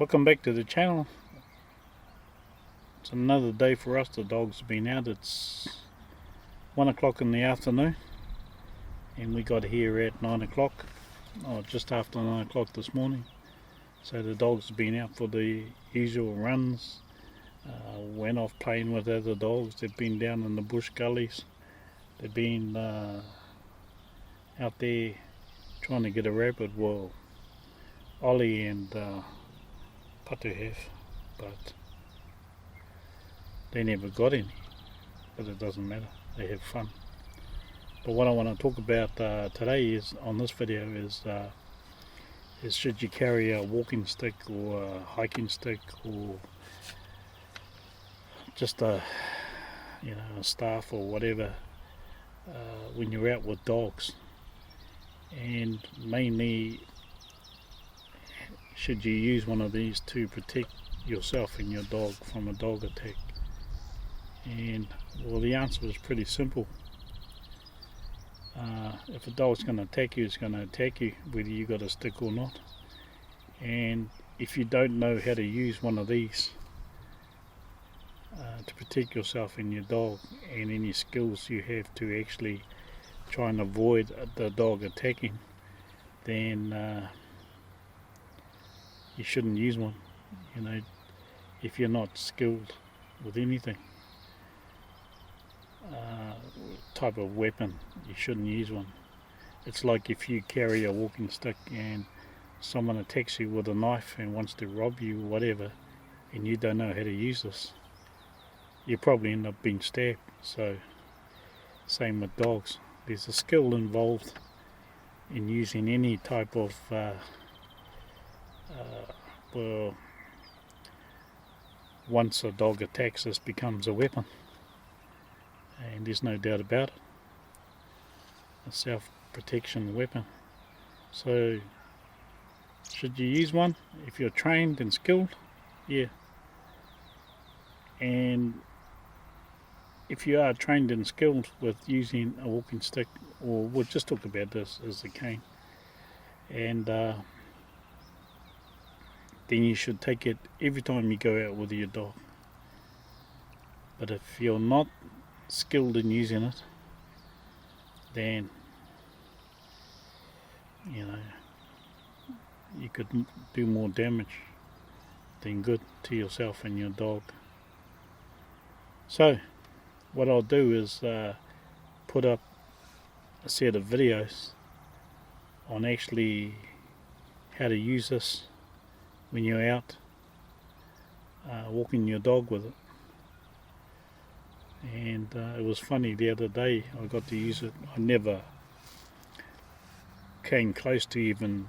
Welcome back to the channel. It's another day for us. The dogs have been out. It's 1 o'clock in the afternoon and we got here at 9 o'clock, or just after 9 o'clock this morning. So the dogs have been out for the usual runs, went off playing with other dogs. They've been down in the bush gullies. They've been out there trying to get a rabbit. Well, Ollie and Patu have, but they never got any. But it doesn't matter, they have fun. But what I want to talk about today is, on this video, is should you carry a walking stick or a hiking stick, or just a staff or whatever, when you're out with dogs, and mainly should you use one of these to protect yourself and your dog from a dog attack? And well, the answer is pretty simple. If a dog's going to attack you, it's going to attack you whether you got a stick or not. And if you don't know how to use one of these to protect yourself and your dog, and any skills you have to actually try and avoid the dog attacking, then you shouldn't use one. If you're not skilled with anything, type of weapon, you shouldn't use one. It's like if you carry a walking stick and someone attacks you with a knife and wants to rob you, whatever, and you don't know how to use this, you probably end up being stabbed. So same with dogs. There's a skill involved in using any type of well, once a dog attacks, this becomes a weapon, and there's no doubt about it, a self-protection weapon. So should you use one? If you're trained and skilled, yeah. And if you are trained and skilled with using a walking stick, or we'll just talk about this as a cane, and then you should take it every time you go out with your dog. But if you're not skilled in using it, then you could do more damage than good to yourself and your dog. So what I'll do is put up a set of videos on actually how to use this when you're out walking your dog with it. And it was funny, the other day I got to use it. I never came close to even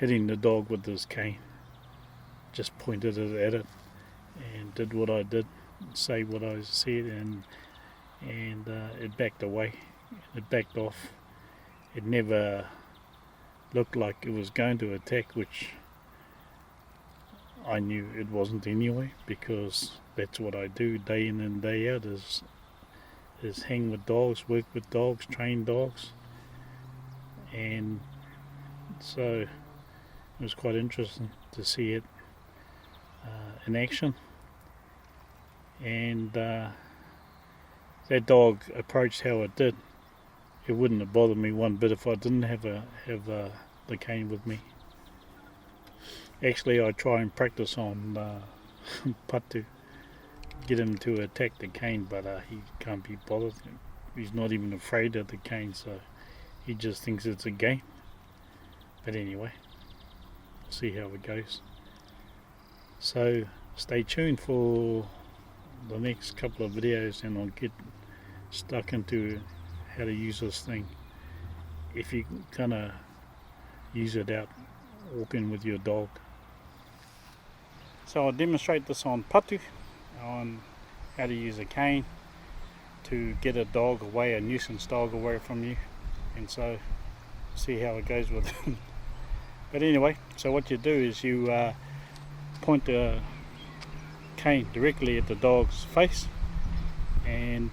hitting the dog with this cane. Just pointed it at it and did what I did, say what I said, and it backed away. It backed off. It never looked like it was going to attack, which I knew it wasn't anyway, because that's what I do day in and day out, is hang with dogs, work with dogs, train dogs. And so it was quite interesting to see it in action. And that dog approached how it did. It wouldn't have bothered me one bit if I didn't have the cane with me. Actually, I try and practice on Patu, get him to attack the cane, but he can't be bothered. He's not even afraid of the cane, so he just thinks it's a game. But anyway, we'll see how it goes. So stay tuned for the next couple of videos, and I'll get stuck into how to use this thing if you're gonna use it out walking with your dog. So I'll demonstrate this on Patu, on how to use a cane to get a dog away, a nuisance dog away from you, and so see how it goes with him. But anyway, so what you do is you point the cane directly at the dog's face and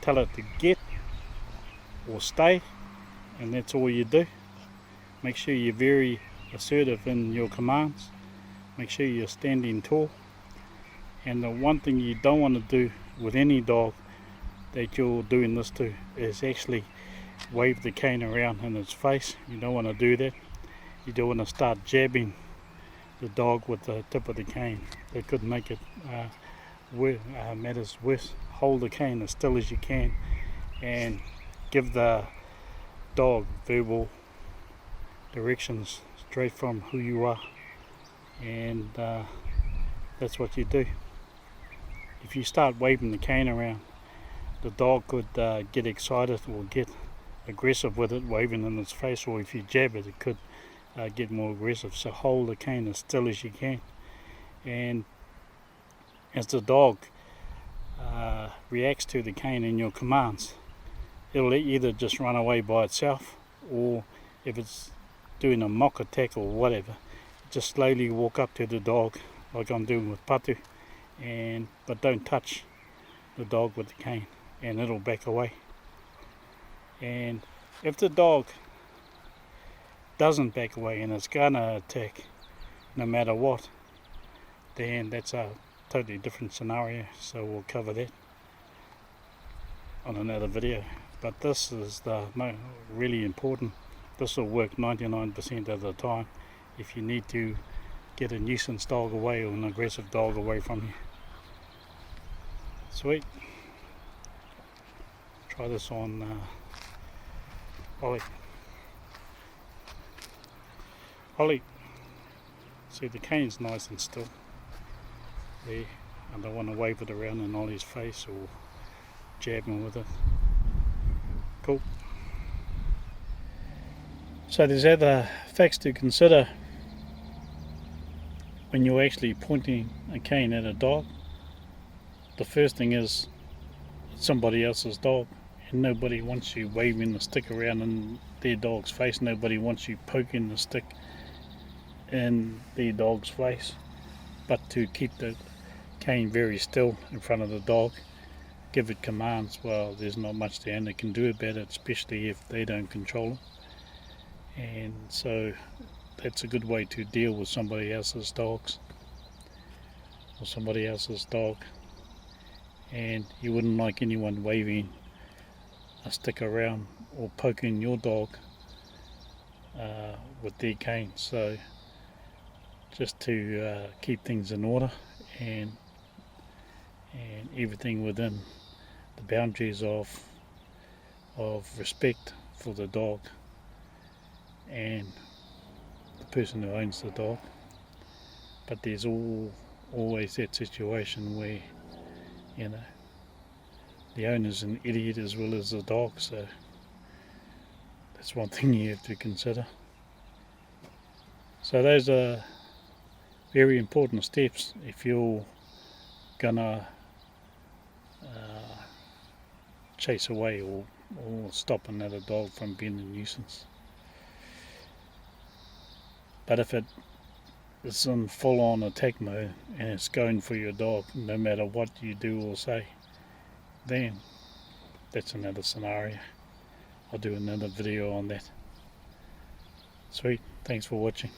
tell it to get or stay, and that's all you do. Make sure you're very assertive in your commands, make sure you're standing tall. And the one thing you don't want to do with any dog that you're doing this to is actually wave the cane around in its face. You don't want to do that. You don't want to start jabbing the dog with the tip of the cane. That could make it matters worse. Hold the cane as still as you can and give the dog verbal directions straight from who you are, and that's what you do. If you start waving the cane around, the dog could get excited or get aggressive with it, waving in its face, or if you jab it, it could get more aggressive. So hold the cane as still as you can, and as the dog reacts to the cane and your commands, it'll either just run away by itself, or if it's doing a mock attack or whatever, just slowly walk up to the dog like I'm doing with Patu, but don't touch the dog with the cane, and it'll back away. And if the dog doesn't back away and it's gonna attack no matter what, then that's a totally different scenario, so we'll cover that on another video. But this is the really important. This will work 99% of the time if you need to get a nuisance dog away or an aggressive dog away from you. Sweet. Try this on Ollie. Ollie. See, the cane's nice and still. There. I don't want to wave it around in Ollie's face or jab him with it. Cool. So there's other facts to consider when you're actually pointing a cane at a dog. The first thing is it's somebody else's dog, and nobody wants you waving the stick around in their dog's face. Nobody wants you poking the stick in their dog's face. But to keep the cane very still in front of the dog, give it commands, well, there's not much the owner can do about it, especially if they don't control it. And so that's a good way to deal with somebody else's dogs or somebody else's dog. And you wouldn't like anyone waving a stick around or poking your dog with their cane. So just to keep things in order and everything within the boundaries of respect for the dog and the person who owns the dog. But there's always that situation where, you know, the owner's an idiot as well as the dog, so that's one thing you have to consider. So those are very important steps if you're gonna chase away or stop another dog from being a nuisance. But if it is in full-on attack mode and it's going for your dog no matter what you do or say, then that's another scenario. I'll do another video on that. Sweet, thanks for watching.